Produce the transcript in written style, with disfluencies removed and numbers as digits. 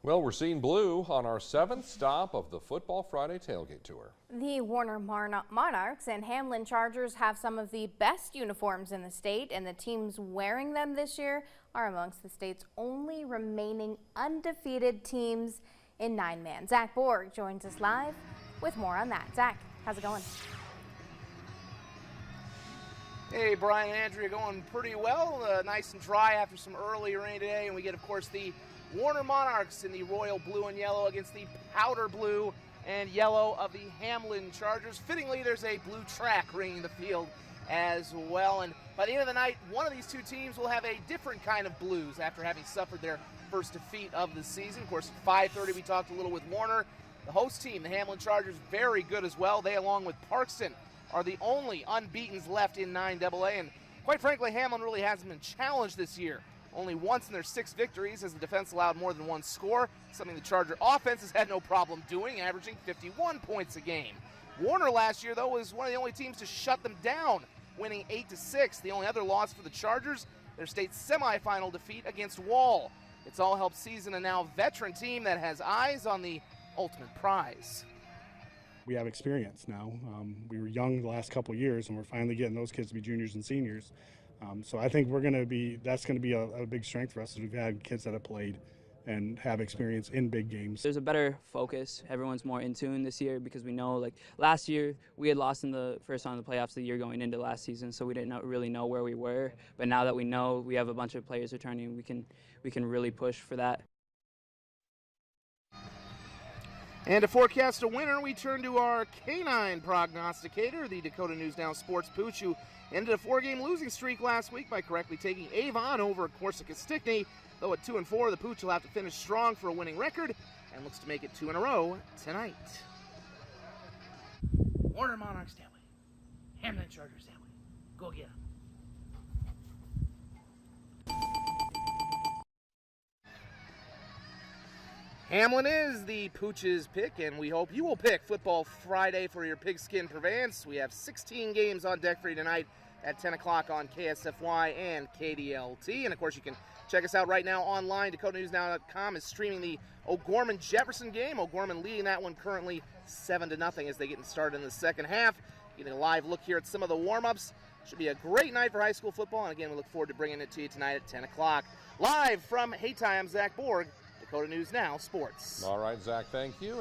Well, we're seeing blue on our 7th stop of the Football Friday Tailgate Tour. The Warner Monarchs and Hamlin Chargers have some of the best uniforms in the state, and the teams wearing them this year are amongst the state's only remaining undefeated teams in 9-man. Zach Borg joins us live with more on that. Zach, how's it going? Hey, Brian and Andrea, going pretty well. Nice and dry after some early rain today, and we get, of course, the Warner Monarchs in the royal blue and yellow against the powder blue and yellow of the Hamlin Chargers. Fittingly, there's a blue track ringing the field as well, and by the end of the night, one of these two teams will have a different kind of blues after having suffered their first defeat of the season. Of course, at 5:30, we talked a little with Warner. The host team, the Hamlin Chargers, very good as well. They, along with Parkston, are the only unbeatens left in 9AA, and quite frankly, Hamlin really hasn't been challenged this year. Only once in their 6 victories has the defense allowed more than one score, something the Charger offense has had no problem doing, averaging 51 points a game. Warner last year, though, was one of the only teams to shut them down, winning 8-6. The only other loss for the Chargers, their state semifinal defeat against Wall. It's all help season a now veteran team that has eyes on the ultimate prize. We have experience now. We were young the last couple of years, and we're finally getting those kids to be juniors and seniors. So I think that's going to be a big strength for us, as we've had kids that have played and have experience in big games. There's a better focus. Everyone's more in tune this year because we know, like last year, we had lost in the first round of the playoffs the year going into last season, so we didn't really know where we were. But now that we know we have a bunch of players returning, we can really push for that. And to forecast a winner, we turn to our canine prognosticator, the Dakota News Now Sports Pooch, who ended a 4-game losing streak last week by correctly taking Avon over Corsica Stickney. Though at 2-4, the Pooch will have to finish strong for a winning record and looks to make it 2 in a row tonight. Warner Monarchs that way. Hamlin Chargers that way. Go get 'em. Hamlin is the Pooch's pick, and we hope you will pick Football Friday for your pigskin purveyance. We have 16 games on deck for you tonight at 10 o'clock on KSFY and KDLT. And, of course, you can check us out right now online. DakotaNewsNow.com is streaming the O'Gorman-Jefferson game. O'Gorman leading that one currently 7-0 as they get started in the second half. Getting a live look here at some of the warm-ups. Should be a great night for high school football, and, again, we look forward to bringing it to you tonight at 10 o'clock. Live from Hayti, I'm Zach Borg, Dakota News Now Sports. All right, Zach, thank you.